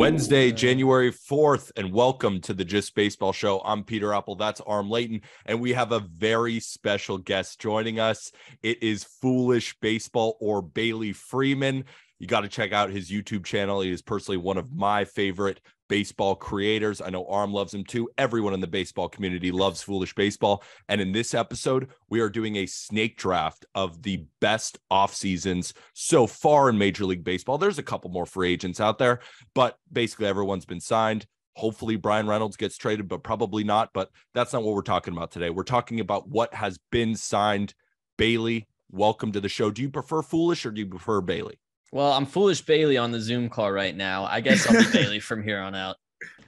Wednesday, January 4th, and welcome to the Just Baseball Show. I'm Peter Apple, that's Arm Layton, and we have a very special guest joining us. It is Foolish Baseball, or Bailey Freeman. You got to check out his YouTube channel. He is personally one of my favorite baseball creators. I know Arm loves him too. Everyone in the baseball community loves Foolish Baseball. And in this episode, we are doing a snake draft of the best off seasons so far in Major League Baseball. There's a couple more free agents out there, but basically everyone's been signed. Hopefully Brian Reynolds gets traded, but probably not. But that's not what we're talking about today. We're talking about what has been signed. Bailey, welcome to the show. Do you prefer Foolish or do you prefer Bailey? Well, I'm Foolish Bailey on the Zoom call right now. I guess I'll be Bailey from here on out.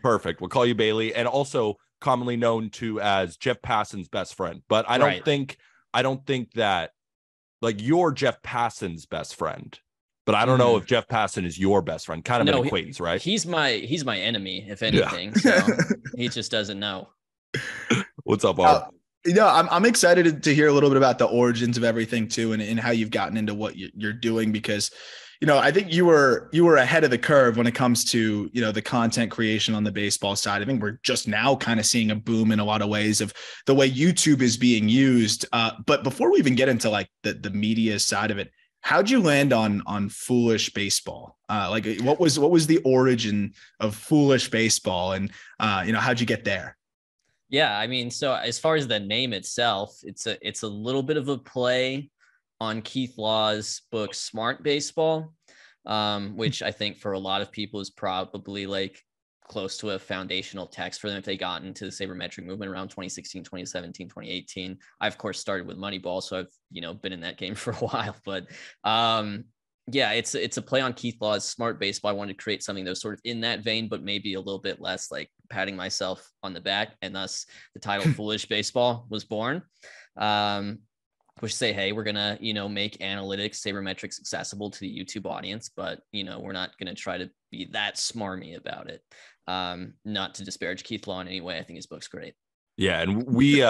Perfect. We'll call you Bailey, and also commonly known to as Jeff Passan's best friend. But I don't think that, like, you're Jeff Passan's best friend. But I don't know if Jeff Passan is your best friend. Kind of an acquaintance, right? He's my enemy, if anything. Yeah. So he just doesn't know. What's up, Art? I'm excited to hear a little bit about the origins of everything too, and how you've gotten into what you're doing, because I think you were ahead of the curve when it comes to, the content creation on the baseball side. I think we're just now kind of seeing a boom in a lot of ways of the way YouTube is being used. But before we even get into like the media side of it, how'd you land on Foolish Baseball? What was the origin of Foolish Baseball, and how'd you get there? Yeah, I mean, so as far as the name itself, it's a little bit of a play on Keith Law's book Smart Baseball, which I think for a lot of people is probably like close to a foundational text for them if they got into the sabermetric movement around 2016, 2017, 2018. I, of course, started with Moneyball, so I've been in that game for a while. But yeah, it's a play on Keith Law's Smart Baseball. I wanted to create something that was sort of in that vein, but maybe a little bit less like patting myself on the back, and thus the title Foolish Baseball was born. Which say, hey, we're gonna, make analytics, sabermetrics accessible to the YouTube audience, but we're not gonna try to be that smarmy about it. Not to disparage Keith Law in any way. I think his book's great. Yeah, and we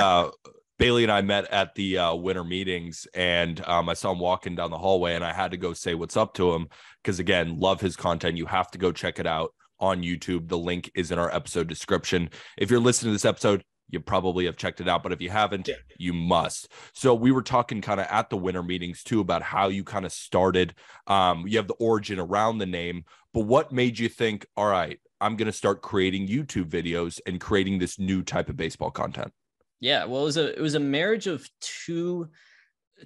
Bailey and I met at the winter meetings, and I saw him walking down the hallway, and I had to go say what's up to him because, again, love his content. You have to go check it out on YouTube. The link is in our episode description. If you're listening to this episode, you probably have checked it out, but if you haven't, you must. So we were talking kind of at the winter meetings too about how you kind of started. You have the origin around the name, but what made you think, all right, I'm going to start creating YouTube videos and creating this new type of baseball content? Yeah, well, it was a marriage of two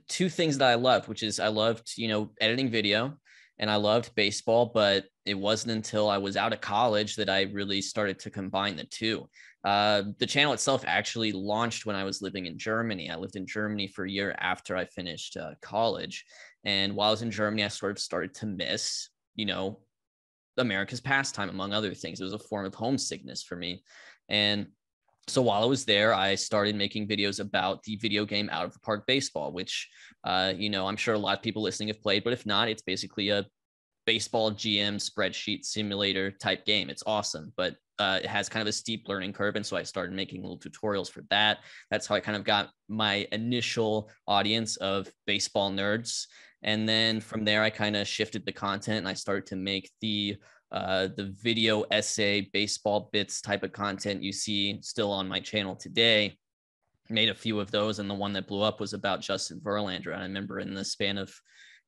things that I loved, which is I loved, editing video, and I loved baseball, but it wasn't until I was out of college that I really started to combine the two. The channel itself actually launched when I was living in Germany. I lived in Germany for a year after I finished college. And while I was in Germany, I sort of started to miss, America's pastime, among other things. It was a form of homesickness for me. And so while I was there, I started making videos about the video game Out of the Park Baseball, which, I'm sure a lot of people listening have played, but if not, it's basically a baseball GM spreadsheet simulator type game. It's awesome, but it has kind of a steep learning curve. And so I started making little tutorials for that. That's how I kind of got my initial audience of baseball nerds. And then from there, I kind of shifted the content, and I started to make the video essay baseball bits type of content you see still on my channel today. Made a few of those, and the one that blew up was about Justin Verlander. And I remember in the span of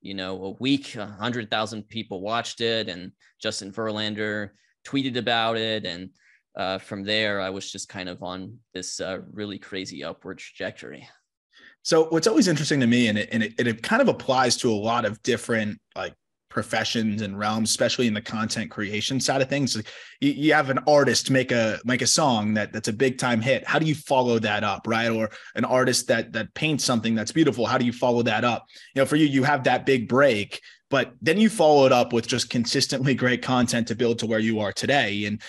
a week, 100,000 people watched it, and Justin Verlander tweeted about it. And from there, I was just kind of on this really crazy upward trajectory. So what's always interesting to me, and it kind of applies to a lot of different like professions and realms, especially in the content creation side of things. You have an artist make a song that's a big time hit. How do you follow that up, right? Or an artist that paints something that's beautiful. How do you follow that up? For you have that big break, but then you follow it up with just consistently great content to build to where you are today. And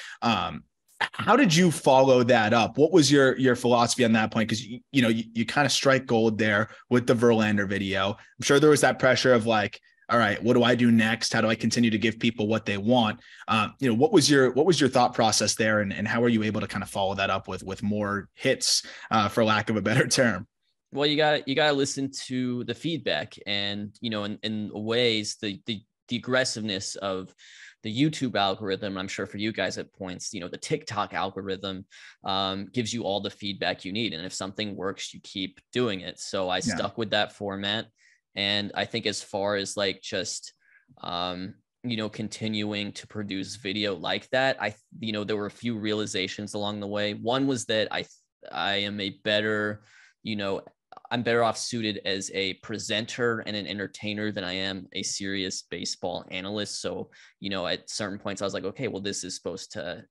how did you follow that up? What was your philosophy on that point? Because you kind of strike gold there with the Verlander video. I'm sure there was that pressure of like, all right, what do I do next? How do I continue to give people what they want? What was your thought process there, and how are you able to kind of follow that up with more hits, for lack of a better term? Well, you got to listen to the feedback, and in ways the aggressiveness of the YouTube algorithm, I'm sure for you guys at points, the TikTok algorithm gives you all the feedback you need. And if something works, you keep doing it. So I stuck with that format. And I think as far as like just, continuing to produce video like that, there were a few realizations along the way. One was that I am a better, I'm better off suited as a presenter and an entertainer than I am a serious baseball analyst. So, at certain points I was like, okay, well, this is supposed to,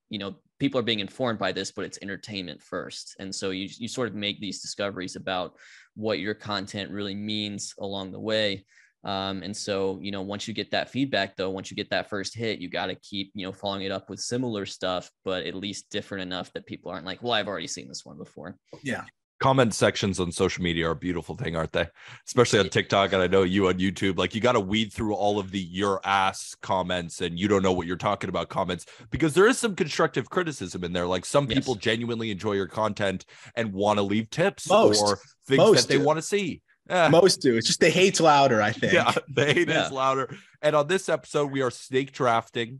people are being informed by this, but it's entertainment first. And so you sort of make these discoveries about what your content really means along the way. And so, once you get that feedback, though, once you get that first hit, you got to keep, following it up with similar stuff, but at least different enough that people aren't like, well, I've already seen this one before. Yeah. Comment sections on social media are a beautiful thing, aren't they? Especially on TikTok. And I know you on YouTube, like you got to weed through all of the your ass comments and you don't know what you're talking about comments, because there is some constructive criticism in there. Like some people genuinely enjoy your content and want to leave tips or things that they want to see. Most do. It's just the hate's louder, I think. Yeah, the hate is louder. And on this episode, we are snake drafting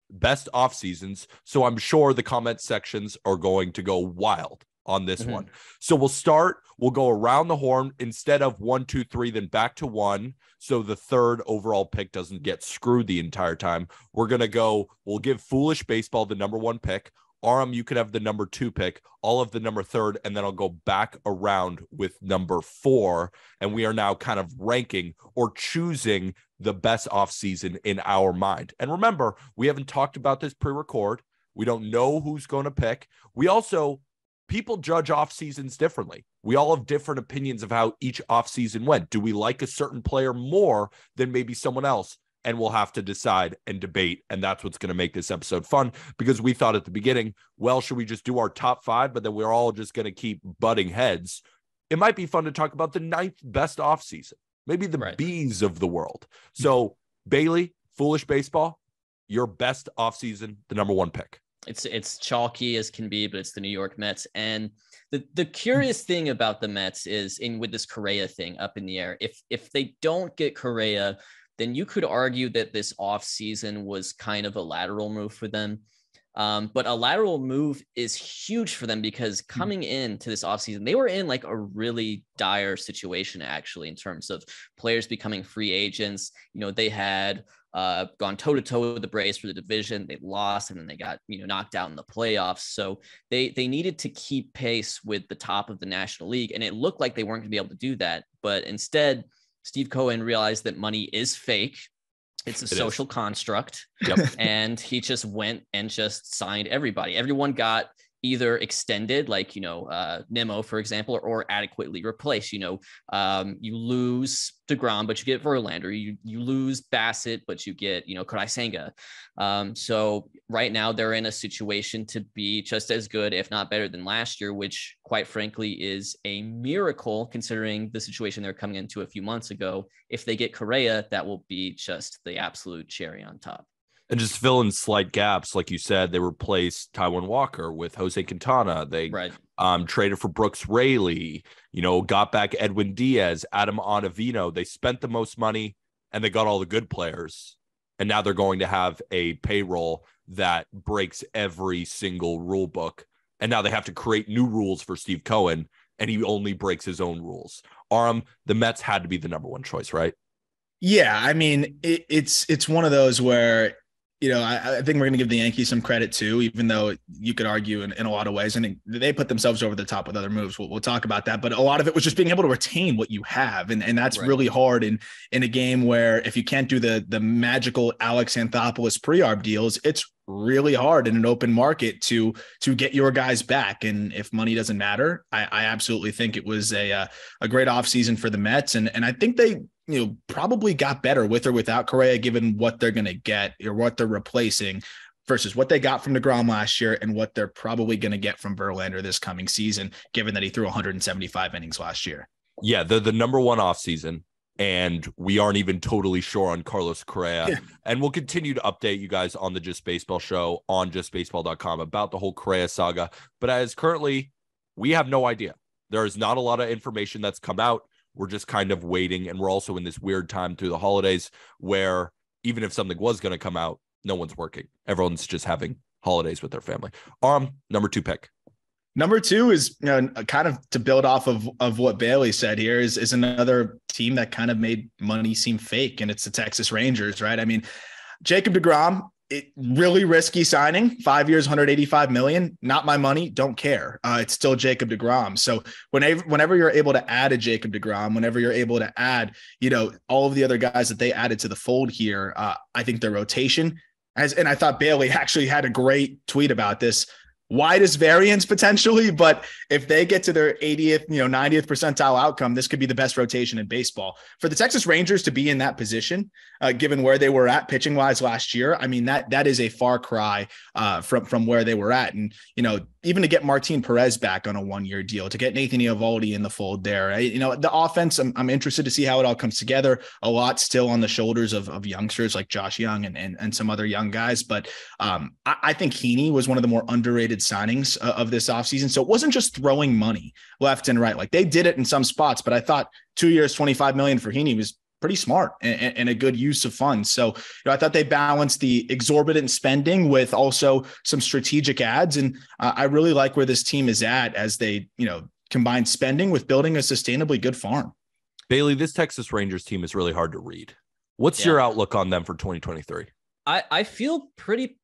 best off seasons. So I'm sure the comment sections are going to go wild on this one. So we'll go around the horn instead of 1, 2, 3, then back to 1. So the third overall pick doesn't get screwed the entire time. We'll give Foolish Baseball the number 1 pick. Aram, you could have the number 2 pick, all of the number 3rd, and then I'll go back around with number 4. And we are now kind of ranking or choosing the best offseason in our mind. And remember, we haven't talked about this pre-record. We don't know who's going to pick. People judge off seasons differently. We all have different opinions of how each off season went. Do we like a certain player more than maybe someone else? And we'll have to decide and debate. And that's what's going to make this episode fun, because we thought at the beginning, well, should we just do our top 5? But then we're all just going to keep butting heads. It might be fun to talk about the 9th best off season, maybe the Bs of the world. So Bailey, Foolish Baseball, your best off season, the number 1 pick. It's chalky as can be, but it's the New York Mets. And the curious thing about the Mets is with this Correa thing up in the air. If they don't get Correa, then you could argue that this offseason was kind of a lateral move for them. But a lateral move is huge for them, because coming into this offseason, they were in like a really dire situation, actually, in terms of players becoming free agents. They had gone toe-to-toe with the Braves for the division. They lost, and then they got knocked out in the playoffs. So they needed to keep pace with the top of the National League, and it looked like they weren't going to be able to do that. But instead, Steve Cohen realized that money is fake. It's a social construct. Yep. And he just went and just signed everybody. Everyone got either extended, like, Nemo, for example, or adequately replaced. You lose DeGrom, but you get Verlander. You lose Bassett, but you get, Kodai Senga. So right now they're in a situation to be just as good, if not better than last year, which quite frankly is a miracle considering the situation they're coming into a few months ago. If they get Correa, that will be just the absolute cherry on top. And just fill in slight gaps, like you said, they replaced Taijuan Walker with Jose Quintana. They traded for Brooks Raley, got back Edwin Diaz, Adam Ottavino. They spent the most money and they got all the good players. And now they're going to have a payroll that breaks every single rule book. And now they have to create new rules for Steve Cohen, and he only breaks his own rules. Aram, the Mets had to be the number 1 choice, right? Yeah, I mean, it's one of those where, I think we're going to give the Yankees some credit too, even though you could argue in a lot of ways. And they put themselves over the top with other moves. We'll talk about that. But a lot of it was just being able to retain what you have. And that's really hard in a game where if you can't do the magical Alex Anthopoulos pre-arb deals, it's really hard in an open market to get your guys back. And if money doesn't matter, I absolutely think it was a great offseason for the Mets. And I think they, probably got better with or without Correa, given what they're going to get or what they're replacing versus what they got from DeGrom last year and what they're probably going to get from Verlander this coming season, given that he threw 175 innings last year. Yeah, they're the number 1 offseason, and we aren't even totally sure on Carlos Correa. Yeah. And we'll continue to update you guys on the Just Baseball show on justbaseball.com about the whole Correa saga. But as currently, we have no idea. There is not a lot of information that's come out. We're just kind of waiting. And we're also in this weird time through the holidays where even if something was going to come out, no one's working. Everyone's just having holidays with their family. Number 2 pick. Number 2 is, kind of to build off of what Bailey said here is another team that kind of made money seem fake, and it's the Texas Rangers, right? I mean, Jacob deGrom, really risky signing, 5 years, $185 million. Not my money. Don't care. It's still Jacob deGrom. So whenever you're able to add a Jacob deGrom, whenever you're able to add, all of the other guys that they added to the fold here, I think their rotation and I thought Bailey actually had a great tweet about this. Widest variance potentially, but if they get to their 80th, 90th percentile outcome, this could be the best rotation in baseball. For the Texas Rangers to be in that position, given where they were at pitching wise last year, I mean, that is a far cry from where they were at. And, even to get Martin Perez back on a 1-year deal, to get Nathan Eovaldi in the fold there, the offense, I'm interested to see how it all comes together. A lot still on the shoulders of youngsters like Josh Young and some other young guys. But I think Heaney was one of the more underrated signings of this offseason. So it wasn't just throwing money left and right. Like they did it in some spots, but I thought 2 years, $25 million for Heaney was pretty smart and a good use of funds. So I thought they balanced the exorbitant spending with also some strategic ads. And I really like where this team is at as they, combine spending with building a sustainably good farm. Bailey, this Texas Rangers team is really hard to read. What's your outlook on them for 2023? I feel pretty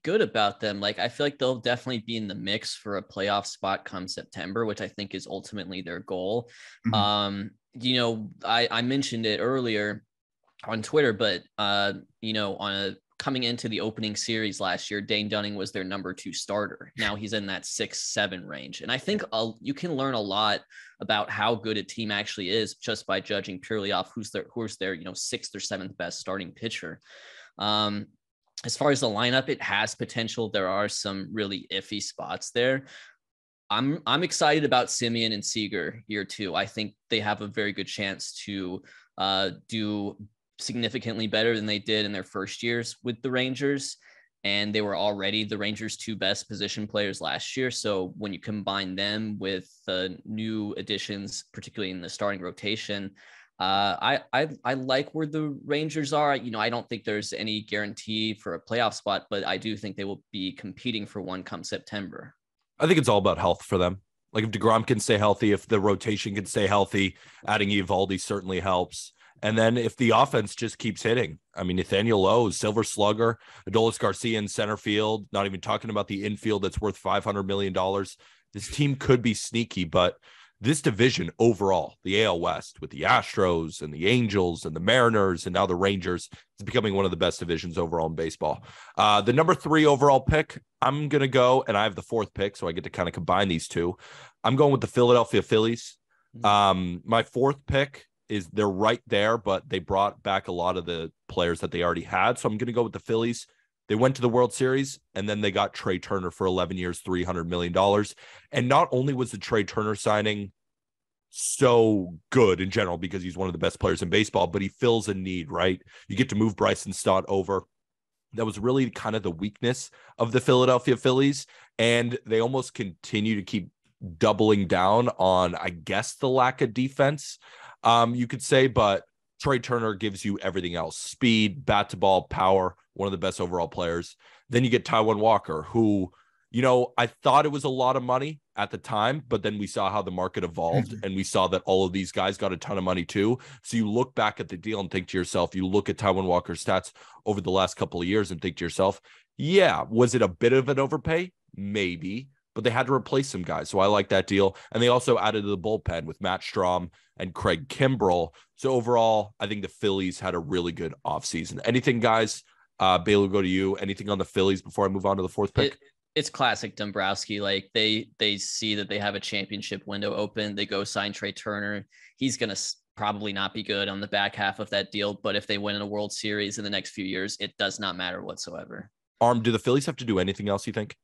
good about them. I feel like they'll definitely be in the mix for a playoff spot come September, which I think is ultimately their goal. Mm-hmm. I mentioned it earlier on Twitter, but coming into the opening series last year, Dane Dunning was their number 2 starter. Now he's in that 6-7 range. And I think you can learn a lot about how good a team actually is just by judging purely off who's their 6th or 7th best starting pitcher. As far as the lineup, it has potential. There are some really iffy spots there. I'm excited about Simeon and Seager year 2. I think they have a very good chance to do significantly better than they did in their first years with the Rangers. And they were already the Rangers' 2 best position players last year. So when you combine them with the new additions, particularly in the starting rotation, I like where the Rangers are. I don't think there's any guarantee for a playoff spot, but I do think they will be competing for one come September. I think it's all about health for them. Like if DeGrom can stay healthy, if the rotation can stay healthy, adding Eovaldi certainly helps. And then if the offense just keeps hitting, I mean, Nathaniel Lowe, Silver Slugger, Adolis Garcia in center field, not even talking about the infield that's worth $500 million. This team could be sneaky, but this division overall, the AL West with the Astros and the Angels and the Mariners and now the Rangers, is becoming one of the best divisions overall in baseball. The number 3 overall pick, I'm going to go, and I have the 4th pick, so I get to kind of combine these two. I'm going with the Philadelphia Phillies. My 4th pick is they're right there, but they brought back a lot of the players that they already had. So I'm going to go with the Phillies. They went to the World Series, and then they got Trey Turner for 11 years, $300 million. And not only was the Trey Turner signing so good in general because he's one of the best players in baseball, but he fills a need, right? You get to move Bryson Stott over. That was really kind of the weakness of the Philadelphia Phillies. And they almost continue to keep doubling down on, I guess, the lack of defense, you could say, but Trey Turner gives you everything else: speed, bat to ball, power, one of the best overall players. Then you get Taijuan Walker, who, I thought it was a lot of money at the time, but then we saw how the market evolved and we saw that all of these guys got a ton of money too. So you look back at the deal and think to yourself, you look at Taijuan Walker's stats over the last couple of years and think to yourself, yeah, was it a bit of an overpay? Maybe, but they had to replace some guys. So I like that deal. And they also added to the bullpen with Matt Strahm and Craig Kimbrell. So overall, I think the Phillies had a really good offseason. Anything, guys? Bailey, we'll go to you. Anything on the Phillies before I move on to the 4th pick? It's classic Dombrowski. Like they see that they have a championship window open. They go sign Trey Turner. He's going to probably not be good on the back half of that deal. But if they win in a World Series in the next few years, it does not matter whatsoever. Do the Phillies have to do anything else, you think?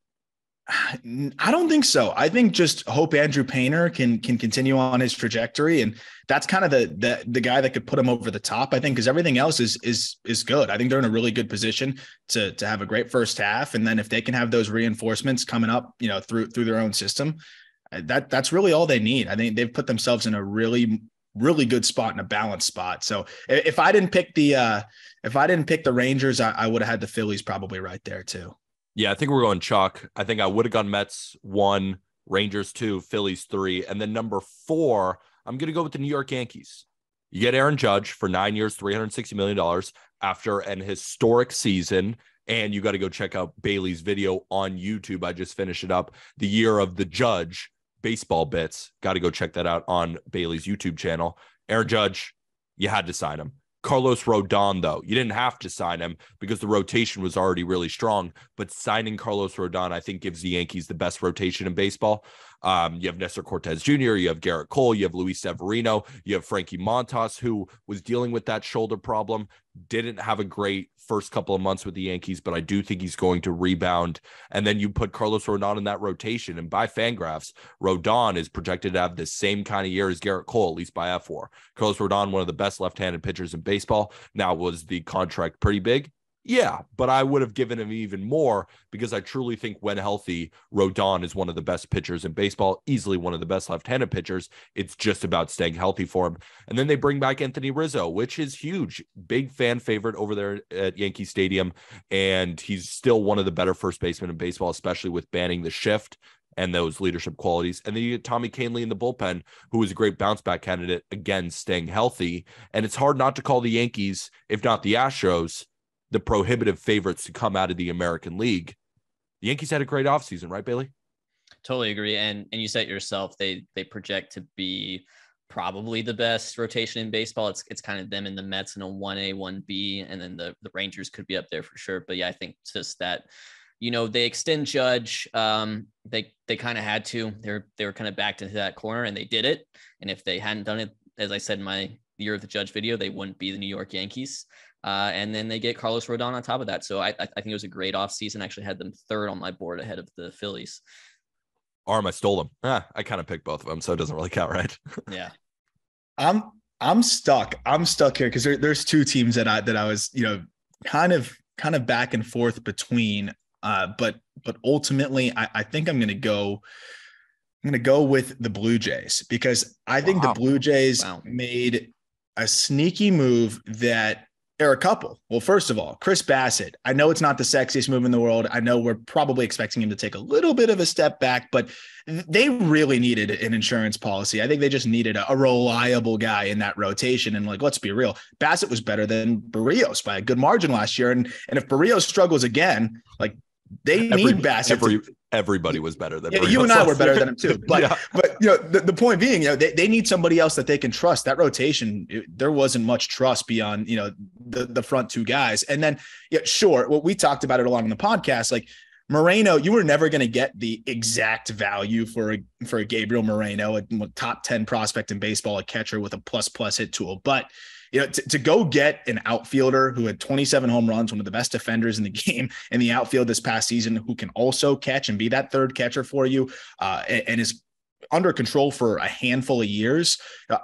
I don't think so. I think just hope Andrew Painter can continue on his trajectory, and that's kind of the guy that could put him over the top. I think because everything else is good. I think they're in a really good position to have a great first half, and then if they can have those reinforcements coming up, through their own system, that's really all they need. I think they've put themselves in a really really good spot and a balanced spot. So if I didn't pick the Rangers, I would have had the Phillies probably right there too. Yeah, I think we're going chalk. I think I would have gone Mets 1, Rangers 2, Phillies 3, and then number 4, I'm going to go with the New York Yankees. You get Aaron Judge for 9 years, $360 million after an historic season. And you got to go check out Bailey's video on YouTube. I just finished it up. The year of the Judge baseball bits. Got to go check that out on Bailey's YouTube channel. Aaron Judge, you had to sign him. Carlos Rodon, though, you didn't have to sign him because the rotation was already really strong. But signing Carlos Rodon, I think, gives the Yankees the best rotation in baseball. You have Nestor Cortez Jr., you have Garrett Cole, you have Luis Severino, you have Frankie Montas, who was dealing with that shoulder problem, didn't have a great first couple of months with the Yankees, but I do think he's going to rebound. And then you put Carlos Rodon in that rotation, and by Fangraphs, Rodon is projected to have the same kind of year as Garrett Cole, at least by F4. Carlos Rodon, one of the best left-handed pitchers in baseball. Now, was the contract pretty big? Yeah, but I would have given him even more because I truly think when healthy, Rodon is one of the best pitchers in baseball, easily one of the best left-handed pitchers. It's just about staying healthy for him. And then they bring back Anthony Rizzo, which is huge. Big fan favorite over there at Yankee Stadium. And he's still one of the better first basemen in baseball, especially with banning the shift and those leadership qualities. And then you get Tommy Kahnle in the bullpen, who is a great bounce back candidate, again, staying healthy. And it's hard not to call the Yankees, if not the Astros, the prohibitive favorites to come out of the American League. The Yankees had a great offseason, right, Bailey? Totally agree. And you said it yourself, they project to be probably the best rotation in baseball. It's kind of them and the Mets in a 1A, 1B, and then the Rangers could be up there for sure. But yeah, I think just that, they extend Judge. They kind of had to. They were kind of backed into that corner, and they did it. And if they hadn't done it, as I said in my year of the Judge video, they wouldn't be the New York Yankees. And then they get Carlos Rodon on top of that. So I think it was a great offseason. I actually had them third on my board ahead of the Phillies. I stole them. I kind of picked both of them, so it doesn't really count, right? Yeah. I'm stuck. I'm stuck here because there's two teams that I was, kind of back and forth between. But ultimately, I think I'm going to go with the Blue Jays because I think the Blue Jays made a sneaky move that there are a couple. Well, first of all, Chris Bassett. I know it's not the sexiest move in the world. I know we're probably expecting him to take a little bit of a step back, but they really needed an insurance policy. I think they just needed a reliable guy in that rotation. And let's be real, Bassett was better than Barrios by a good margin last year. And if Barrios struggles again, they need Bassett. Everybody was better than you and I were better than him too. But the point being, they need somebody else that they can trust. That rotation, there wasn't much trust beyond the front two guys. And then sure, what we talked about it along in the podcast, Moreno, you were never going to get the exact value for a Gabriel Moreno, a top 10 prospect in baseball, a catcher with a plus hit tool, but. To go get an outfielder who had 27 home runs, one of the best defenders in the game in the outfield this past season, who can also catch and be that third catcher for you, and is under control for a handful of years.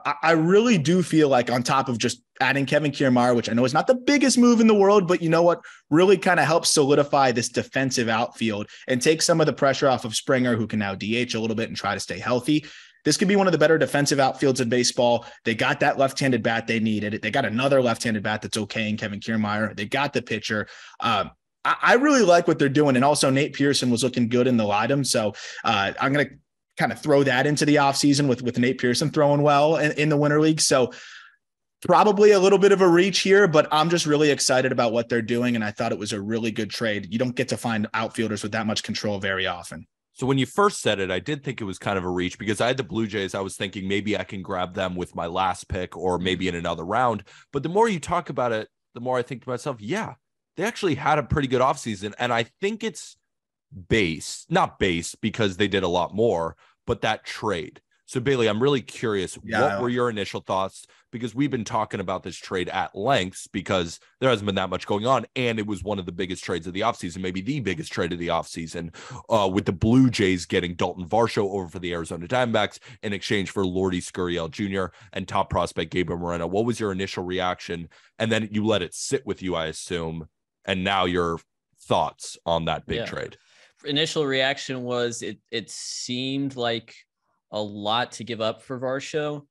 I really do feel like on top of just adding Kevin Kiermaier, which I know is not the biggest move in the world, but you know what really kind of helps solidify this defensive outfield and take some of the pressure off of Springer, who can now DH a little bit and try to stay healthy. This could be one of the better defensive outfields in baseball. They got that left-handed bat they needed. They got another left-handed bat that's okay in Kevin Kiermaier. They got the pitcher. I really like what they're doing. And also Nate Pearson was looking good in the Lidom. So I'm going to kind of throw that into the offseason with Nate Pearson throwing well in the Winter League. So probably a little bit of a reach here, but I'm just really excited about what they're doing. And I thought it was a really good trade. You don't get to find outfielders with that much control very often. So when you first said it, I did think it was kind of a reach because I had the Blue Jays. I was thinking maybe I can grab them with my last pick or maybe in another round. But the more you talk about it, the more I think to myself, yeah, they actually had a pretty good offseason. And I think it's not base because they did a lot more, but that trade. So Bailey, I'm really curious, what were your initial thoughts? Because we've been talking about this trade at length because there hasn't been that much going on. And it was one of the biggest trades of the offseason, maybe the biggest trade of the offseason, with the Blue Jays getting Dalton Varsho over for the Arizona Diamondbacks in exchange for Lourdes Gurriel Jr. and top prospect Gabriel Moreno. What was your initial reaction? And then you let it sit with you, I assume. And now your thoughts on that big trade. Initial reaction was it seemed like a lot to give up for Varsho.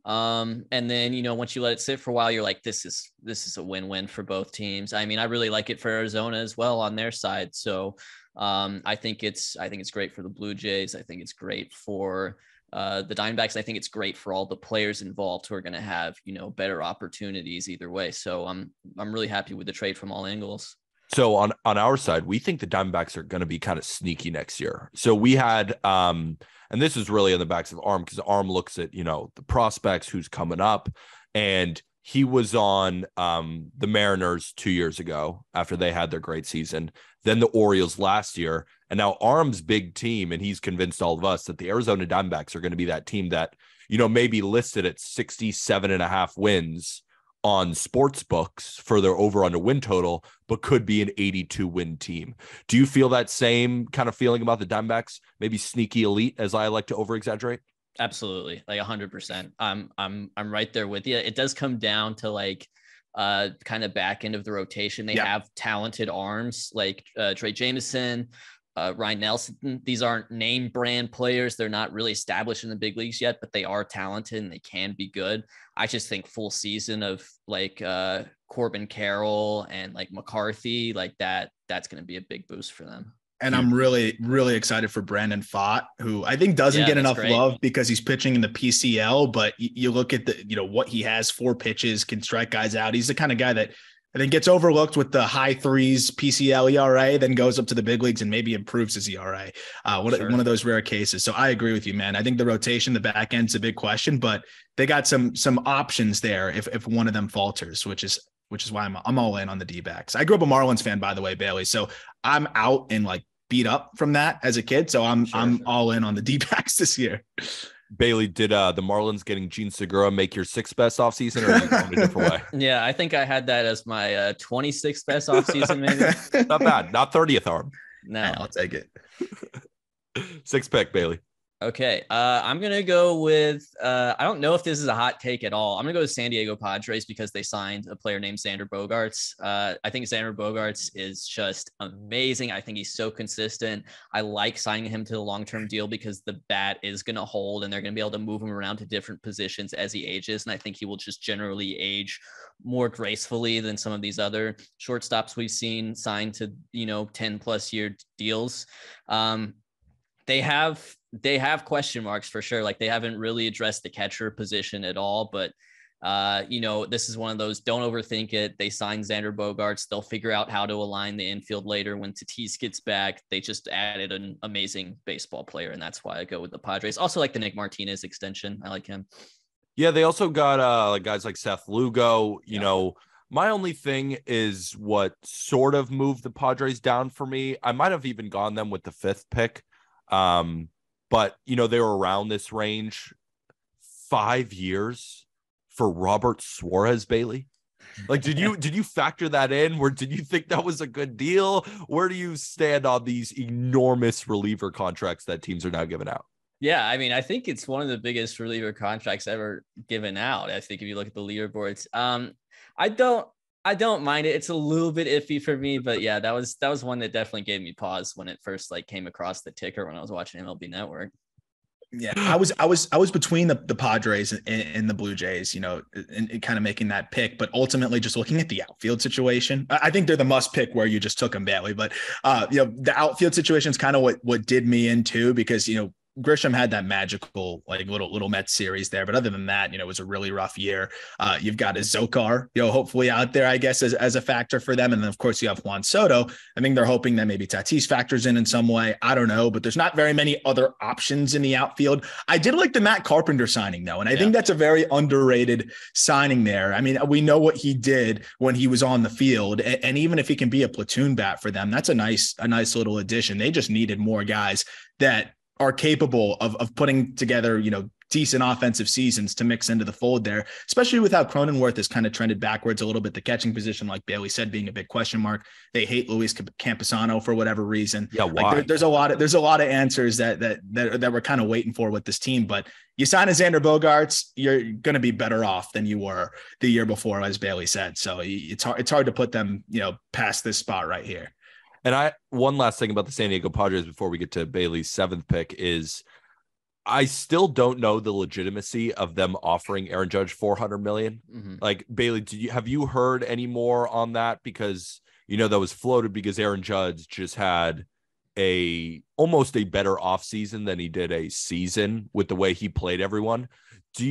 And then, once you let it sit for a while, you're like, this is a win-win for both teams. I mean, I really like it for Arizona as well on their side. So I think it's great for the Blue Jays. I think it's great for the Diamondbacks. I think it's great for all the players involved who are going to have, better opportunities either way. So I'm really happy with the trade from all angles. So on our side, we think the Diamondbacks are going to be kind of sneaky next year. So we had, and this is really on the backs of Arm, because Arm looks at, the prospects, who's coming up. And he was on the Mariners 2 years ago after they had their great season, then the Orioles last year. And now Arm's big team, and he's convinced all of us that the Arizona Diamondbacks are going to be that team that, maybe listed at 67.5 wins on sports books for their over under win total, but could be an 82 win team. Do you feel that same kind of feeling about the Diamondbacks? Maybe sneaky elite, as I like to over exaggerate? Absolutely. Like 100%. I'm right there with you. It does come down to kind of back end of the rotation. They have talented arms like Trey Jameson, Ryan Nelson. These aren't name brand players. They're not really established in the big leagues yet, but they are talented and they can be good. I just think full season of Corbin Carroll and McCarthy, that's going to be a big boost for them. And I'm really, really excited for Brandon Pfaadt, who I think doesn't get enough love because he's pitching in the PCL, but you look at what he has, 4 pitches, can strike guys out. He's the kind of guy that I think gets overlooked with the high 3s PCL ERA, then goes up to the big leagues and maybe improves his ERA. One of those rare cases. So I agree with you, man. I think the rotation, the back end's a big question, but they got some options there if one of them falters, which is why I'm all in on the D-backs. I grew up a Marlins fan, by the way, Bailey. So I'm out and beat up from that as a kid. So I'm all in on the D-backs this year. Bailey, did the Marlins getting Gene Segura make your 6th best offseason, or are you going a different way? Yeah, I think I had that as my 26th best offseason, maybe. Not bad. Not 30th, Arm. No. I'll take it. 6th pick, Bailey. Okay. I'm going to go with, I don't know if this is a hot take at all. I'm going to go with San Diego Padres because they signed a player named Xander Bogaerts. I think Xander Bogaerts is just amazing. I think he's so consistent. I like signing him to the long-term deal because the bat is going to hold and they're going to be able to move him around to different positions as he ages. And I think he will just generally age more gracefully than some of these other shortstops we've seen signed to, 10 plus year deals. They have question marks for sure. They haven't really addressed the catcher position at all, but this is one of those, don't overthink it. They signed Xander Bogaerts. They'll figure out how to align the infield later when Tatis gets back. They just added an amazing baseball player, and that's why I go with the Padres. Also like the Nick Martinez extension. I like him. Yeah, they also got guys like Seth Lugo. My only thing is what sort of moved the Padres down for me. I might have even gone them with the 5th pick. But they were around this range. 5 years for Robert Suarez, Bailey. Did you factor that in? Or did you think that was a good deal? Where do you stand on these enormous reliever contracts that teams are now giving out? Yeah, I mean, I think it's one of the biggest reliever contracts ever given out. I think if you look at the leaderboards, I don't mind it. It's a little bit iffy for me, but yeah, that was one that definitely gave me pause when it first came across the ticker when I was watching MLB Network. Yeah, I was between the Padres and the Blue Jays, and kind of making that pick, but ultimately just looking at the outfield situation. I think they're the must pick where you just took them, Bailey, but the outfield situation is kind of what did me in too, because Grisham had that magical little Mets series there, but other than that, it was a really rough year. You've got a Zokar, hopefully out there, I guess, as a factor for them, and then of course you have Juan Soto. I think they're hoping that maybe Tatis factors in some way. I don't know, but there's not very many other options in the outfield. I did like the Matt Carpenter signing though, and I think that's a very underrated signing there. I mean, we know what he did when he was on the field, and even if he can be a platoon bat for them, that's a nice little addition. They just needed more guys that are capable of putting together, decent offensive seasons to mix into the fold there, especially with how Cronenworth has kind of trended backwards a little bit. The catching position, like Bailey said, being a big question mark. They hate Luis Camposano for whatever reason. Yeah, why? There's a lot of answers that we're kind of waiting for with this team. But you sign a Xander Bogaerts, you're going to be better off than you were the year before, as Bailey said. So it's hard to put them, past this spot right here. And one last thing about the San Diego Padres before we get to Bailey's 7th pick is I still don't know the legitimacy of them offering Aaron Judge $400 million. Mm-hmm. Like, Bailey, have you heard any more on that? Because, that was floated because Aaron Judge just had almost a better offseason than he did a season with the way he played everyone. Did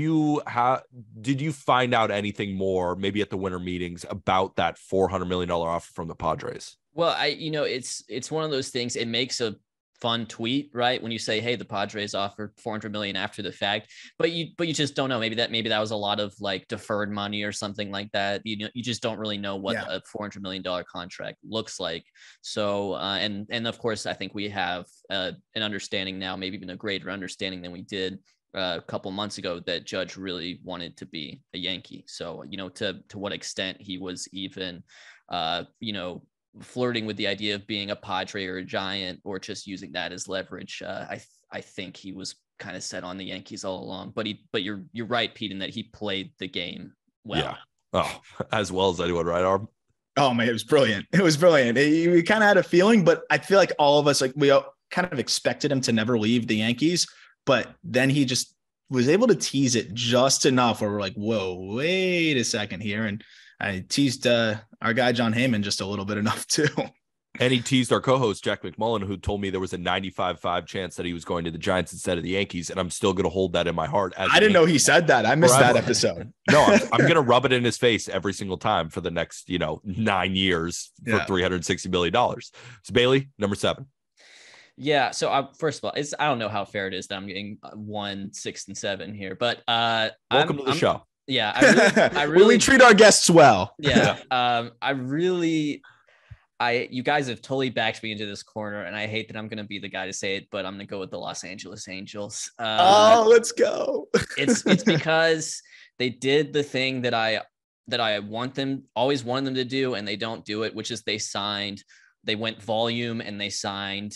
you find out anything more, maybe at the winter meetings, about that $400 million offer from the Padres? Well, it's one of those things. It makes a fun tweet, right? When you say, hey, the Padres offered $400 million after the fact, but you just don't know. Maybe that was a lot of like deferred money or something like that. You just don't really know what a $400 million contract looks like. So, and of course, I think we have an understanding now, maybe even a greater understanding than we did a couple months ago, that Judge really wanted to be a Yankee. So, to what extent he was even, flirting with the idea of being a Padre or a Giant, or just using that as leverage. I think he was kind of set on the Yankees all along, but you're right, Pete, in that he played the game well. Yeah. Oh, as well as anyone, right, Arm? Oh man, it was brilliant. We kind of had a feeling, but I feel like all of us, like, we all kind of expected him to never leave the Yankees, but then he just was able to tease it just enough where we're like, whoa, wait a second here. And I teased our guy John Heyman just a little bit enough too. And he teased our co-host Jack McMullen, who told me there was a 95-5 chance that he was going to the Giants instead of the Yankees, and I'm still going to hold that in my heart. I didn't know he said that. I missed that episode. No, I'm going to rub it in his face every single time for the next 9 years for $360 million. So Bailey, number 7. Yeah. So first of all, I don't know how fair it is that I'm getting 1, 6, and 7 here, but welcome to the show. Yeah, I really we treat our guests well. Yeah. You guys have totally backed me into this corner, and I hate that I'm going to be the guy to say it, but I'm going to go with the Los Angeles Angels. Let's go. It's because they did the thing that I always wanted them to do, and they don't do it, which is they went volume and they signed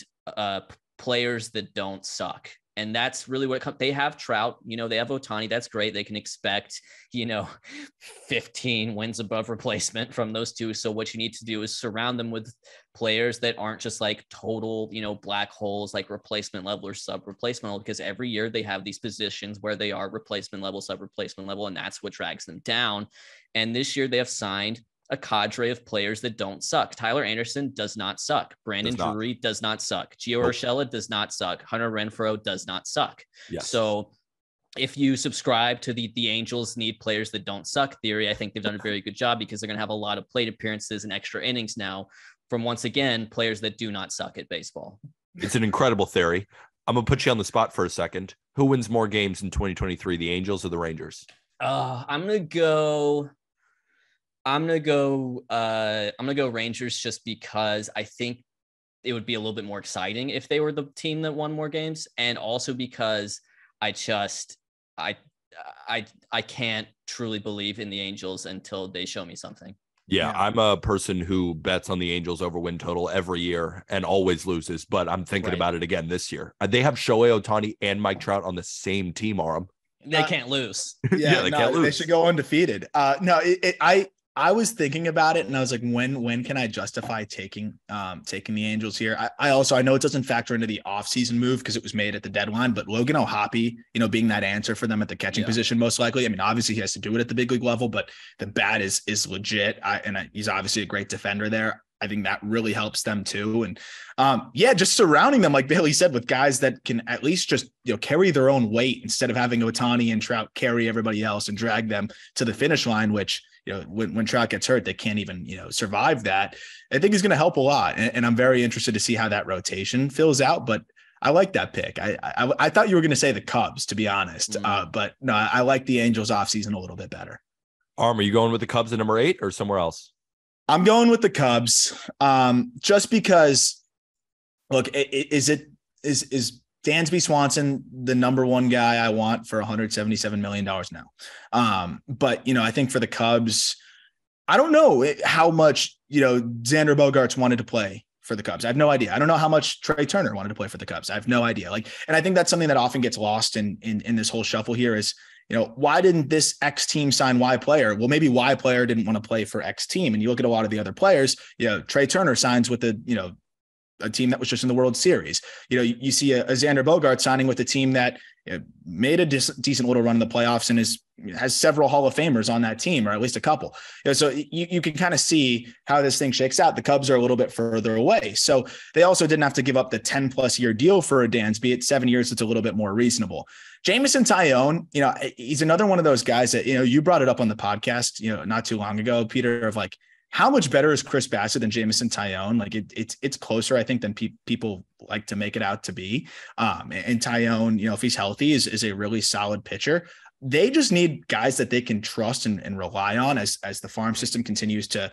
players that don't suck. And that's really what they have. Trout, they have Ohtani. That's great. They can expect, 15 wins above replacement from those two. So what you need to do is surround them with players that aren't just like total, black holes, like replacement level or sub replacement level, because every year they have these positions where they are replacement level, sub replacement level, and that's what drags them down. And this year they have signed a cadre of players that don't suck. Tyler Anderson does not suck. Brandon Drury does not suck. Gio Urshela does not suck. Hunter Renfroe does not suck. Yes. So if you subscribe to the Angels need players that don't suck theory, I think they've done a very good job, because they're going to have a lot of plate appearances and extra innings now from, once again, players that do not suck at baseball. It's an incredible theory. I'm going to put you on the spot for a second. Who wins more games in 2023, the Angels or the Rangers? I'm going to go Rangers, just because I think it would be a little bit more exciting if they were the team that won more games. And also because I can't truly believe in the Angels until they show me something. Yeah, I'm a person who bets on the Angels over win total every year and always loses, but I'm thinking about it again this year. They have Shohei Ohtani and Mike Trout on the same team, Aram. They can't lose. They can't lose. They should go undefeated. I was thinking about it, and I was like, when can I justify taking the Angels here? I know it doesn't factor into the offseason move because it was made at the deadline, but Logan O'Hoppe, being that answer for them at the catching position, most likely. I mean, obviously he has to do it at the big league level, but the bat is legit. He's obviously a great defender there. I think that really helps them too. And just surrounding them, like Bailey said, with guys that can at least just, carry their own weight instead of having Ohtani and Trout carry everybody else and drag them to the finish line, which, when Trout gets hurt, they can't even, survive that. I think he's going to help a lot. And I'm very interested to see how that rotation fills out, but I like that pick. I thought you were going to say the Cubs, to be honest. But no, I like the Angels offseason a little bit better. Arm, are you going with the Cubs at number 8 or somewhere else? I'm going with the Cubs, just because, look, is Dansby Swanson the number one guy I want for $177 million now? But, I think for the Cubs, I don't know how much, Xander Bogaerts wanted to play for the Cubs. I have no idea. I don't know how much Trey Turner wanted to play for the Cubs. I have no idea. And I think that's something that often gets lost in this whole shuffle here is, why didn't this X team sign Y player? Well, maybe Y player didn't want to play for X team. And you look at a lot of the other players, Trey Turner signs with a team that was just in the World Series. You see a Xander Bogaerts signing with a team that made a decent little run in the playoffs and has several Hall of Famers on that team, or at least a couple. So you can kind of see how this thing shakes out. The Cubs are a little bit further away. So they also didn't have to give up the 10+ year deal for a Dansby. At 7 years, it's a little bit more reasonable. Jameson Taillon, he's another one of those guys that, you brought it up on the podcast, not too long ago, Peter, of like, how much better is Chris Bassett than Jameson Taillon? Like it's closer, I think, than people like to make it out to be. And Taillon, if he's healthy, is a really solid pitcher. They just need guys that they can trust and rely on as the farm system continues to,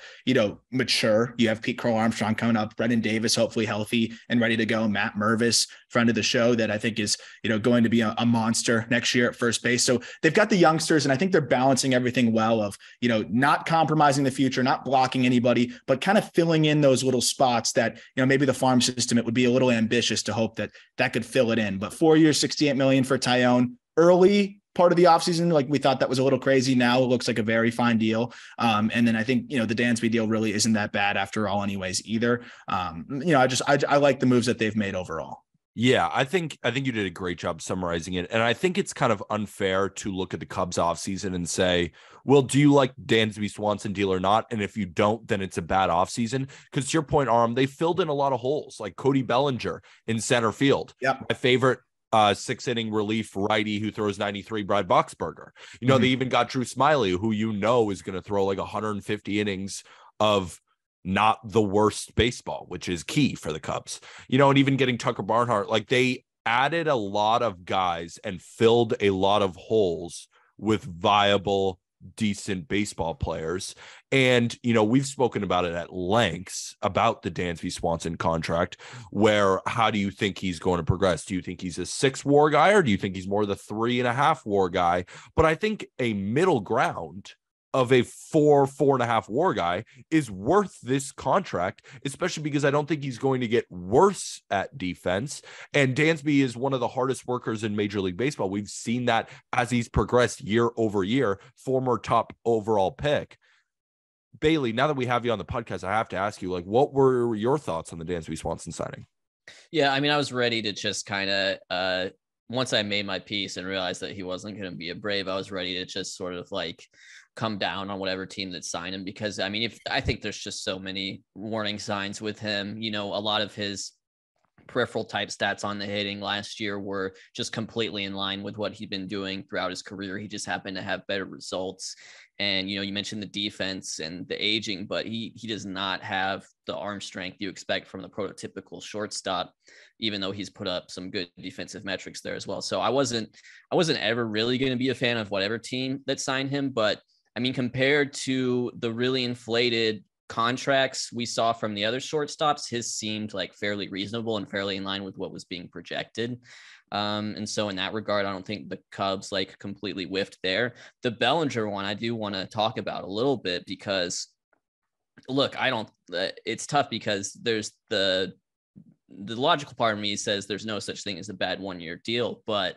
mature. You have Pete Crow Armstrong coming up, Brendan Davis, hopefully healthy and ready to go. Matt Mervis, friend of the show, that I think is, going to be a monster next year at first base. So they've got the youngsters, and I think they're balancing everything well of, not compromising the future, not blocking anybody, but kind of filling in those little spots that, maybe the farm system, it would be a little ambitious to hope that could fill it in. But 4 years, $68 million for Taillon early part of the offseason, like we thought that was a little crazy. Now it looks like a very fine deal. And then I think, the Dansby deal really isn't that bad after all anyways either. I like the moves that they've made overall. Yeah, I think you did a great job summarizing it. And I think it's kind of unfair to look at the Cubs offseason and say, well, do you like Dansby Swanson deal or not? And if you don't, then it's a bad offseason. Because to your point, Arm, they filled in a lot of holes, like Cody Bellinger in center field. Yeah, my favorite 6-inning relief righty who throws 93, Brad Boxberger. They even got Drew Smiley, who is going to throw like 150 innings of not the worst baseball, which is key for the Cubs. And even getting Tucker Barnhart, like they added a lot of guys and filled a lot of holes with viable, decent baseball players. And, we've spoken about it at lengths about the Dansby Swanson contract, where how do you think he's going to progress? Do you think he's a 6 WAR guy, or do you think he's more the 3.5 WAR guy? But I think a middle ground of a 4.5 WAR guy is worth this contract, especially because I don't think he's going to get worse at defense. And Dansby is one of the hardest workers in Major League Baseball. We've seen that as he's progressed year over year, former top overall pick. Bailey, now that we have you on the podcast, I have to ask you, like, what were your thoughts on the Dansby Swanson signing? Yeah, I mean, I was ready to just kind of, once I made my piece and realized that he wasn't going to be a Brave, I was ready to just sort of like come down on whatever team that signed him, because I mean, I think there's just so many warning signs with him. A lot of his peripheral type stats on the hitting last year were just completely in line with what he'd been doing throughout his career. He just happened to have better results. And, you mentioned the defense and the aging, but he does not have the arm strength you expect from the prototypical shortstop, even though he's put up some good defensive metrics there as well. So I wasn't ever really going to be a fan of whatever team that signed him. But I mean, compared to the really inflated contracts we saw from the other shortstops, his seemed like fairly reasonable and fairly in line with what was being projected. And so in that regard, I don't think the Cubs like completely whiffed there. The Bellinger one, I do want to talk about a little bit, because look, it's tough because there's the logical part of me says there's no such thing as a bad 1-year deal. But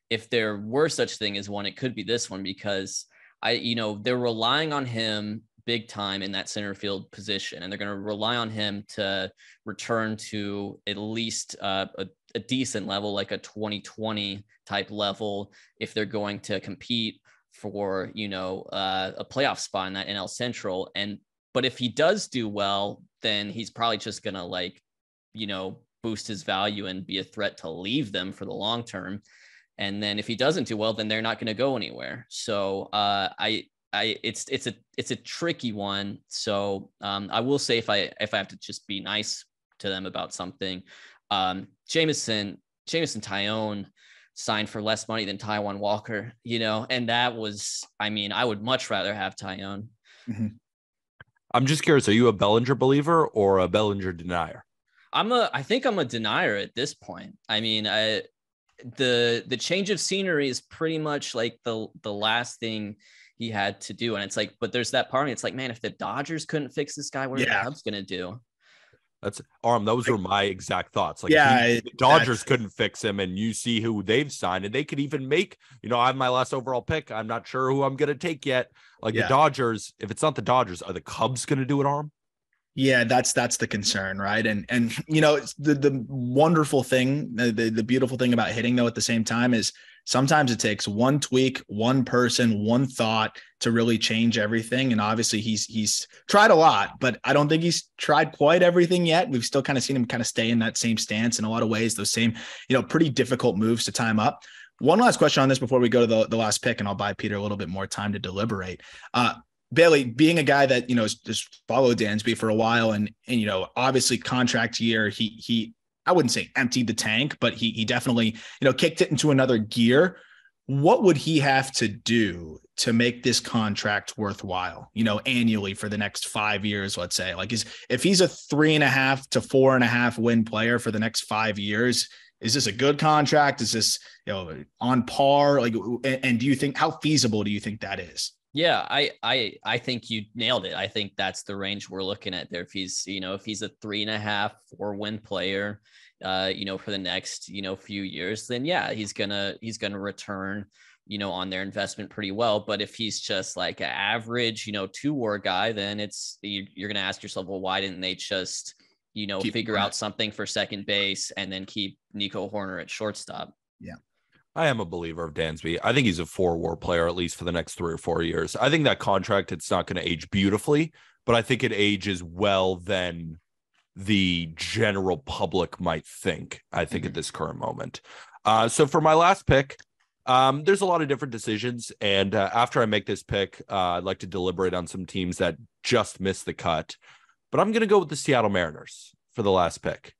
if there were such thing as one, it could be this one, because they're relying on him big time in that center field position, and they're going to rely on him to return to at least a decent level, like a 2020 type level, if they're going to compete for, a playoff spot in that NL Central. But if he does do well, then he's probably just going to boost his value and be a threat to leave them for the long term. And then if he doesn't do well, then they're not going to go anywhere. So it's a tricky one. So I will say, if I have to just be nice to them about something, Jameson Taillon signed for less money than Taijuan Walker, and that was, I mean, I would much rather have Taillon. Mm-hmm. I'm just curious, are you a Bellinger believer or a Bellinger denier? I think I'm a denier at this point. I mean, the change of scenery is pretty much like the last thing he had to do. And it's like, but there's that part of me, it's like, man, if the Dodgers couldn't fix this guy, what are the Cubs going to do? That's those were my exact thoughts. Like, the Dodgers couldn't fix him, and you see who they've signed, and they could even make, I have my last overall pick. I'm not sure who I'm going to take yet. Like the Dodgers, if it's not the Dodgers, are the Cubs going to do it, Arm? Yeah, that's the concern, right? And it's the wonderful thing, the beautiful thing about hitting though at the same time is sometimes it takes one tweak, one person, one thought to really change everything. And obviously he's tried a lot, but I don't think he's tried quite everything yet. We've still kind of seen him kind of stay in that same stance in a lot of ways, those same, pretty difficult moves to time up. One last question on this before we go to the last pick, and I'll buy Peter a little bit more time to deliberate. Bailey, being a guy that, just followed Dansby for a while and obviously contract year, he I wouldn't say emptied the tank, but he definitely, kicked it into another gear. What would he have to do to make this contract worthwhile, annually for the next 5 years, let's say? Like, if he's a 3.5 to 4.5 win player for the next 5 years, is this a good contract? Is this, on par? Like, and do you think, how feasible do you think that is? Yeah, I think you nailed it. I think that's the range we're looking at there. If he's a 3.5, 4 win player, for the next, few years, then yeah, he's gonna return, on their investment pretty well. But if he's just like an average, 2-war guy, then you're gonna ask yourself, well, why didn't they just, figure out something for second base and then keep Nico Horner at shortstop? Yeah. I am a believer of Dansby. I think he's a 4-war player, at least for the next 3 or 4 years. I think that contract, it's not going to age beautifully, but I think it ages well than the general public might think, I think, at this current moment. So for my last pick, there's a lot of different decisions. And after I make this pick, I'd like to deliberate on some teams that just missed the cut. But I'm going to go with the Seattle Mariners for the last pick.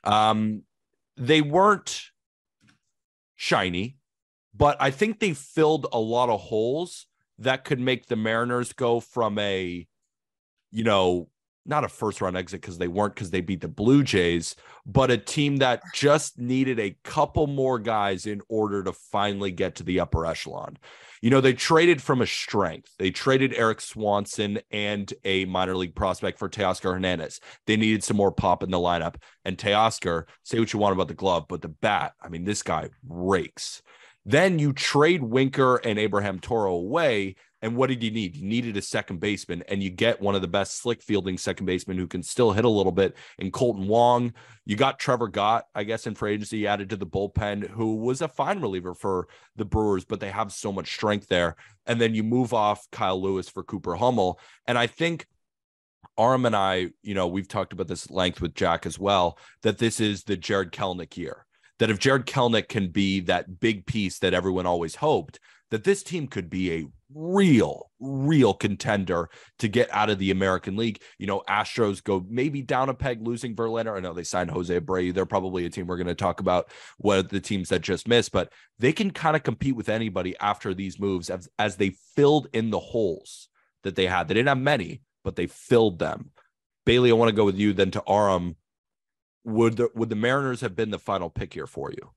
They weren't shiny, but I think they filled a lot of holes that could make the Mariners go from a, not a first round exit because they beat the Blue Jays, but a team that just needed a couple more guys in order to finally get to the upper echelon. They traded from a strength. They traded Eric Swanson and a minor league prospect for Teoscar Hernandez. They needed some more pop in the lineup. And Teoscar, say what you want about the glove, but the bat, I mean, this guy rakes. Then you trade Winker and Abraham Toro away. And what did you need? You needed a second baseman, and you get one of the best slick fielding second basemen who can still hit a little bit in Colton Wong. You got Trevor Gott, I guess, in free agency, added to the bullpen, who was a fine reliever for the Brewers, but they have so much strength there. And then you move off Kyle Lewis for Cooper Hummel. And I think Aram and I, we've talked about this at length with Jack as well, that this is the Jared Kelenic year. That if Jared Kelenic can be that big piece that everyone always hoped, that this team could be a real contender to get out of the American League. Astros go maybe down a peg losing Verlander. I know they signed Jose Abreu. They're probably a team we're going to talk about, what the teams that just missed, but they can kind of compete with anybody after these moves as they filled in the holes that they had. They didn't have many, but they filled them. Bailey, I want to go with you then to Aram. Would the Mariners have been the final pick here for you?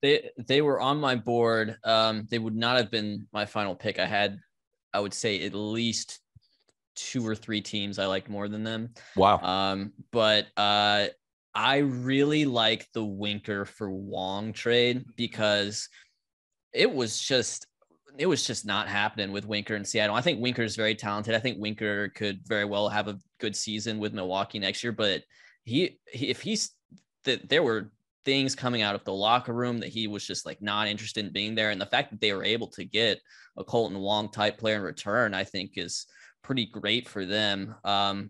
They were on my board. They would not have been my final pick. I would say at least 2 or 3 teams I liked more than them. Wow. But I really like the Winker for Wong trade because it was just not happening with Winker in Seattle. I think Winker is very talented. I think Winker could very well have a good season with Milwaukee next year, but there were things coming out of the locker room that he was just like not interested in being there. And the fact that they were able to get a Colton Wong type player in return, I think is pretty great for them. But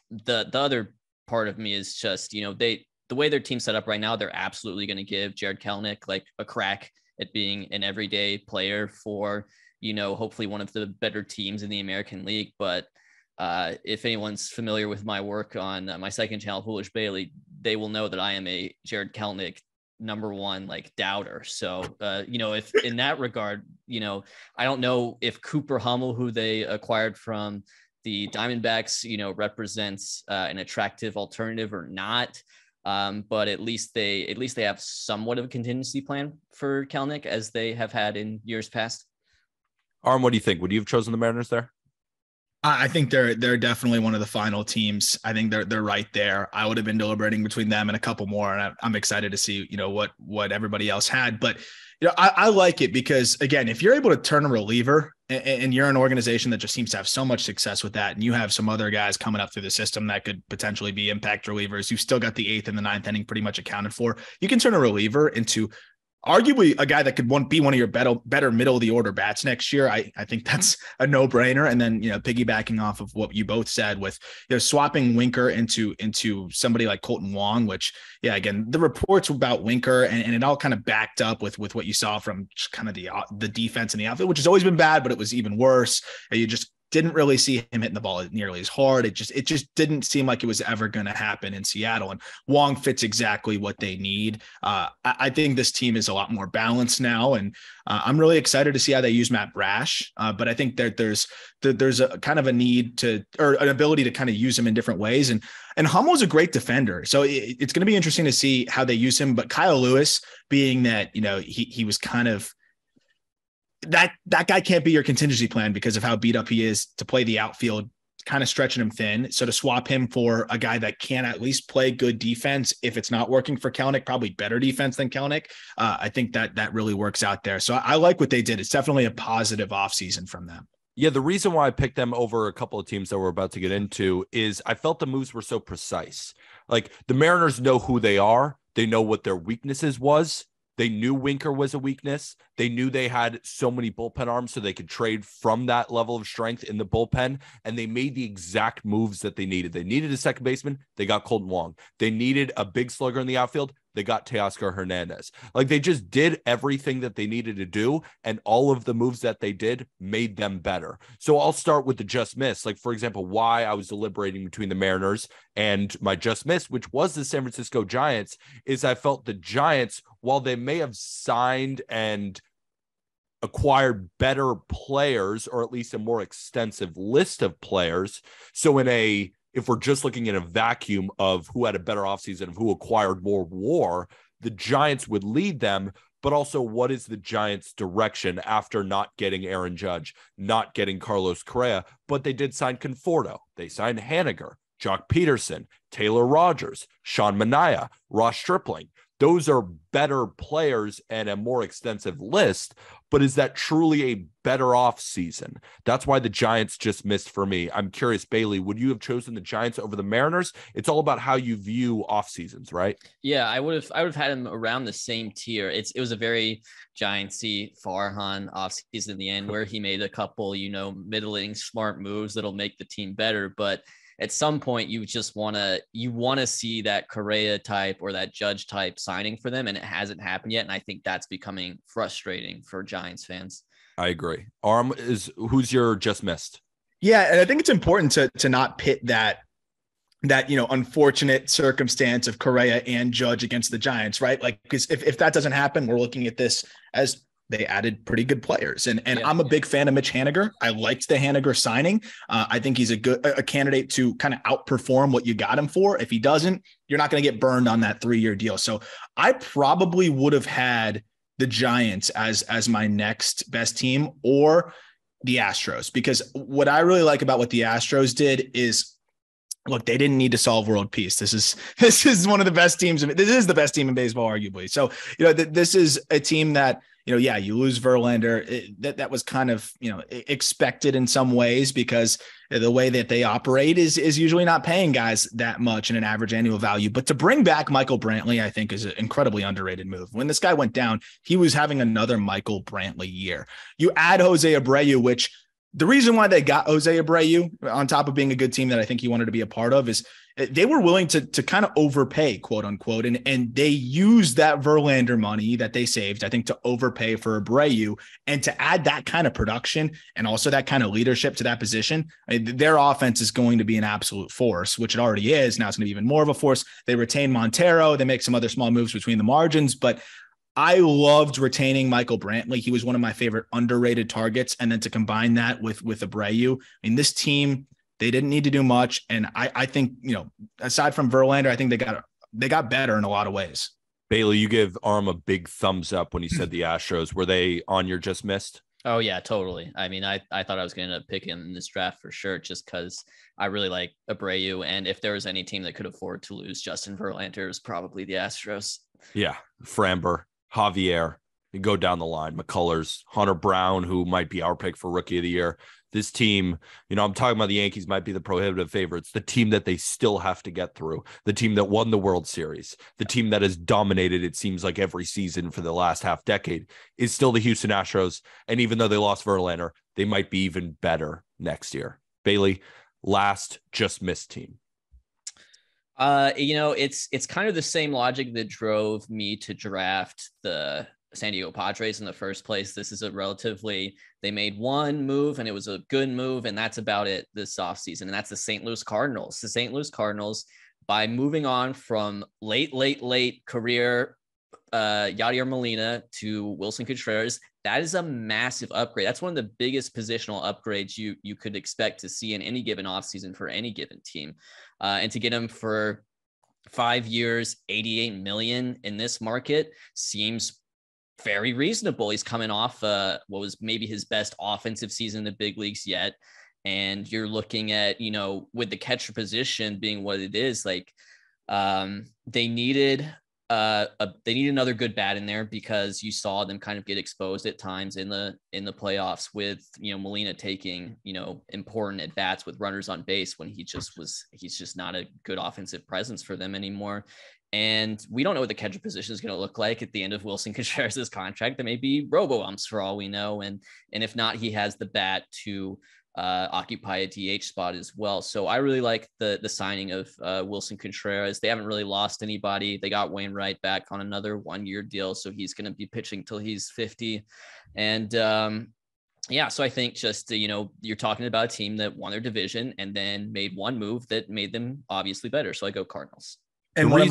the other part of me is just, the way their team's set up right now, they're absolutely going to give Jared Kelenic like a crack at being an everyday player for, hopefully one of the better teams in the American League. But if anyone's familiar with my work on my second channel, Foolish Bailey, they will know that I am a Jared Kelenic #1 like doubter. So, if in that regard, I don't know if Cooper Hummel, who they acquired from the Diamondbacks, represents an attractive alternative or not. But at least they have somewhat of a contingency plan for Kelenic, as they have had in years past. Aram, what do you think? Would you have chosen the Mariners there? I think they're definitely one of the final teams. I think they're right there. I would have been deliberating between them and a couple more, and I'm excited to see what everybody else had. But I like it because, again, if you're able to turn a reliever and you're an organization that just seems to have so much success with that, and you have some other guys coming up through the system that could potentially be impact relievers, you've still got the 8th and the 9th inning pretty much accounted for. You can turn a reliever into arguably a guy that could be one of your better middle of the order bats next year. I think that's a no brainer. And then, piggybacking off of what you both said with, swapping Winker into somebody like Colton Wong, which, again, the reports about Winker and it all kind of backed up with what you saw from kind of the defense in the outfield, which has always been bad, but it was even worse. You just didn't really see him hitting the ball nearly as hard. It just didn't seem like it was ever going to happen in Seattle. And Wong fits exactly what they need. I think this team is a lot more balanced now, and I'm really excited to see how they use Matt Brash. But I think that there's a kind of a need or an ability to kind of use him in different ways. And Hummel's a great defender, so it's going to be interesting to see how they use him. But Kyle Lewis, being that he was kind of that guy can't be your contingency plan because of how beat up he is to play the outfield, kind of stretching him thin. So to swap him for a guy that can at least play good defense, if it's not working for Kelenic, probably better defense than Kelenic, I think that really works out there. So I like what they did. It's definitely a positive offseason from them. Yeah, the reason why I picked them over a couple of teams that we're about to get into is I felt the moves were so precise. Like the Mariners know who they are. They know what their weaknesses was. They knew Winker was a weakness. They knew they had so many bullpen arms so they could trade from that level of strength in the bullpen, and they made the exact moves that they needed. They needed a second baseman. They got Colton Wong. They needed a big slugger in the outfield. They got Teoscar Hernandez. Like they just did everything that they needed to do, and all of the moves that they did made them better. So I'll start with the just miss. Like, for example, why I was deliberating between the Mariners and my just miss, which was the San Francisco Giants, is I felt the Giants, while they may have signed and acquired better players, or at least a more extensive list of players. So if we're just looking in a vacuum of who had a better offseason, of who acquired more WAR, the Giants would lead them. But also, what is the Giants' direction after not getting Aaron Judge, not getting Carlos Correa? But they did sign Conforto. They signed Haniger, Jock Peterson, Taylor Rogers, Sean Manaea, Ross Stripling. Those are better players and a more extensive list, but is that truly a better off season? That's why the Giants just missed for me. I'm curious, Bailey, would you have chosen the Giants over the Mariners? It's all about how you view off seasons, right? Yeah, I would have had him around the same tier. It was a very Giantsy Farhan off season in the end, where he made a couple, middling smart moves that'll make the team better, but at some point you just want to see that Correa type or that Judge type signing for them, and it hasn't happened yet. And I think that's becoming frustrating for Giants fans. I agree. Who's your just missed? Yeah, and I think it's important to not pit that unfortunate circumstance of Correa and Judge against the Giants, right? Like, because if that doesn't happen, we're looking at this as they added pretty good players. And yeah. I'm a big fan of Mitch Haniger. I liked the Haniger signing. I think he's a candidate to kind of outperform what you got him for. If he doesn't, you're not going to get burned on that 3-year deal. So I probably would have had the Giants as my next best team, or the Astros, because what I really like about what the Astros did is, look, they didn't need to solve world peace. This is one of the best teams. This is the best team in baseball, arguably. So, this is a team that, you lose Verlander. That was kind of, expected in some ways, because the way that they operate is usually not paying guys that much in an average annual value. But to bring back Michael Brantley, I think, is an incredibly underrated move. When this guy went down, he was having another Michael Brantley year. You add Jose Abreu, which the reason why they got Jose Abreu, on top of being a good team that I think he wanted to be a part of, is they were willing to kind of overpay, quote unquote. And they used that Verlander money that they saved, I think, to overpay for Abreu, and to add that kind of production and also that kind of leadership to that position. Their offense is going to be an absolute force, which it already is. Now it's going to be even more of a force. They retain Montero. They make some other small moves between the margins, but I loved retaining Michael Brantley. He was one of my favorite underrated targets. And then to combine that with Abreu, this team, they didn't need to do much. And I think, aside from Verlander, I think they got better in a lot of ways. Bailey, you give Arm a big thumbs up when you said the Astros. Were they on your just missed? Oh, yeah, totally. I mean, I thought I was going to pick him in this draft for sure, just because I really like Abreu. And if there was any team that could afford to lose Justin Verlander, it was probably the Astros. Yeah. Framber, Javier, You go down the line, McCullers, Hunter Brown, who might be our pick for rookie of the year. This team, I'm talking about the Yankees might be the prohibitive favorites, the team that they still have to get through, the team that won the World Series, the team that has dominated, it seems like, every season for the last half decade is still the Houston Astros. And even though they lost Verlander, they might be even better next year. Bailey, last just missed team. It's kind of the same logic that drove me to draft the San Diego Padres in the first place. This is they made one move and it was a good move, and that's about it this offseason. And that's the St. Louis Cardinals. The St. Louis Cardinals, by moving on from late career Yadier Molina to Wilson Contreras, that is a massive upgrade. That's one of the biggest positional upgrades you could expect to see in any given offseason for any given team. And to get him for 5 years, $88 million in this market seems very reasonable. He's coming off what was maybe his best offensive season in the big leagues yet. And you're looking at, with the catcher position being what it is, like they needed another good bat in there, because you saw them kind of get exposed at times in the playoffs with, Molina taking, important at bats with runners on base when he's just not a good offensive presence for them anymore. And we don't know what the catcher position is going to look like at the end of Wilson Contreras' contract. There may be robo-umps for all we know. And if not, he has the bat to occupy a DH spot as well. So I really like the signing of Wilson Contreras. They haven't really lost anybody. They got Wainwright back on another 1-year deal, so he's going to be pitching till he's 50. And so I think just, you're talking about a team that won their division and then made one move that made them obviously better. So I go Cardinals. And I was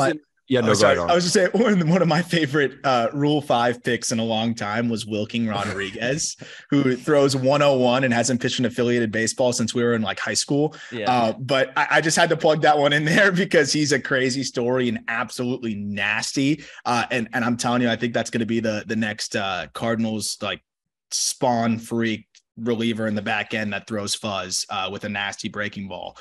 going to say one of my favorite Rule 5 picks in a long time was Wilking Rodriguez, who throws 101 and hasn't pitched in affiliated baseball since we were in high school. Yeah. But I just had to plug that one in there because he's a crazy story and absolutely nasty. And I'm telling you, I think that's going to be the next Cardinals spawn freak reliever in the back end that throws fuzz with a nasty breaking ball.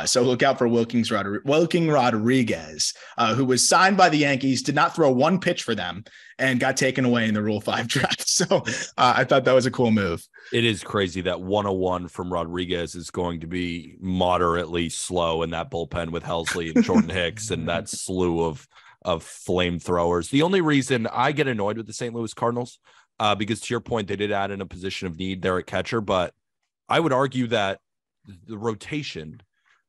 So look out for Wilking Rodriguez, who was signed by the Yankees, did not throw one pitch for them, and got taken away in the Rule 5 draft. So I thought that was a cool move. It is crazy that 101 from Rodriguez is going to be moderately slow in that bullpen with Helsley and Jordan Hicks and that slew of flamethrowers. The only reason I get annoyed with the St. Louis Cardinals, because to your point, they did add in a position of need there at catcher, but I would argue that the rotation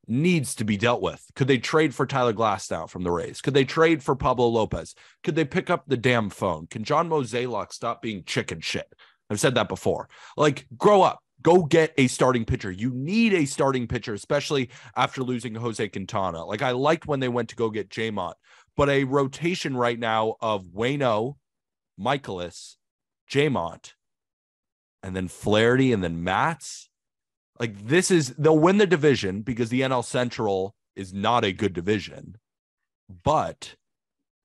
needs to be dealt with. Could they trade for Tyler Glasnow from the Rays? Could they trade for Pablo Lopez? Could they pick up the damn phone? Can John Mozeliak stop being chicken shit? I've said that before. Grow up. Go get a starting pitcher. You need a starting pitcher, especially after losing Jose Quintana. I liked when they went to go get Jamont, but a rotation right now of Waino, Michaelis, Jamont, and then Flaherty, and then Matz. They'll win the division because the NL Central is not a good division. But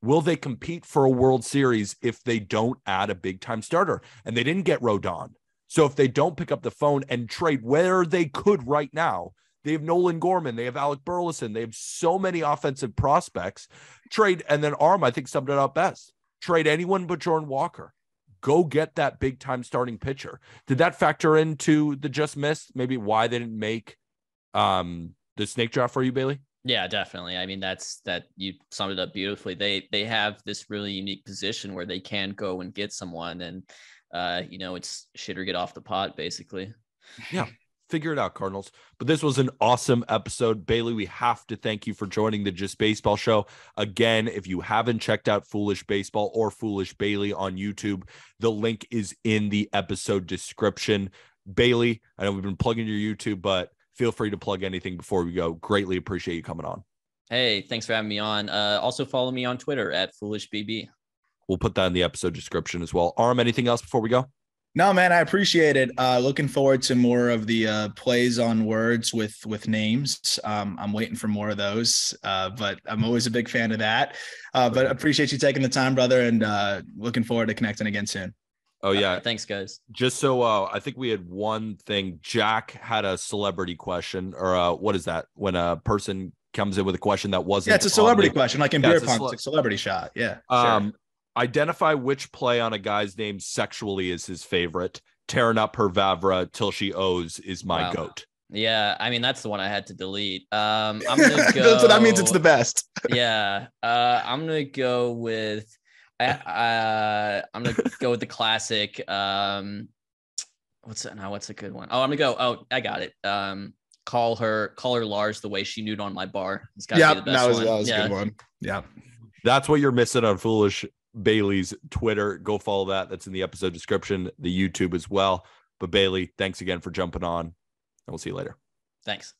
will they compete for a World Series if they don't add a big time starter? And they didn't get Rodon. So if they don't pick up the phone and trade where they could right now, they have Nolan Gorman, they have Alec Burleson, they have so many offensive prospects. Trade, and then Arm, I think, summed it up best. Trade anyone but Jordan Walker. Go get that big time starting pitcher. Did that factor into the just missed? Maybe why they didn't make the snake draft for you, Bailey? Yeah, definitely. I mean, that you summed it up beautifully. They have this really unique position where they can go and get someone, and it's shit or get off the pot, basically. Yeah. Figure it out, Cardinals. But this was an awesome episode. Bailey, we have to thank you for joining the Just Baseball Show. Again, if you haven't checked out Foolish Baseball or Foolish Bailey on YouTube, the link is in the episode description. Bailey, I know we've been plugging your YouTube, but feel free to plug anything before we go. Greatly appreciate you coming on. Hey, thanks for having me on. Also follow me on Twitter at FoolishBB. We'll put that in the episode description as well. Arm, anything else before we go? No, man, I appreciate it. Looking forward to more of the plays on words with names. I'm waiting for more of those, but I'm always a big fan of that. But appreciate you taking the time, brother, and looking forward to connecting again soon. Oh, yeah. Thanks, guys. Just so I think we had one thing. Jack had a celebrity question, or what is that? When a person comes in with a question that wasn't. Yeah, it's a celebrity question, like in beer pong, it's a celebrity shot. Yeah. Sure. identify which play on a guy's name sexually is his favorite. Tearing up her Vavra till she owes is my goat. Yeah, I mean that's the one I had to delete. I'm gonna go. That's what that means. It's the best. Yeah, I'm gonna go with. I'm gonna go with the classic. What's a good one? Oh, I'm gonna go. Oh, I got it. Call her Lars the way she nude on my bar. It's gotta be the best one. That was a good one. Yeah. That's what you're missing on Foolish Bailey's Twitter. Go follow that. That's in the episode description, the YouTube as well. But Bailey, thanks again for jumping on, and we'll see you later. Thanks.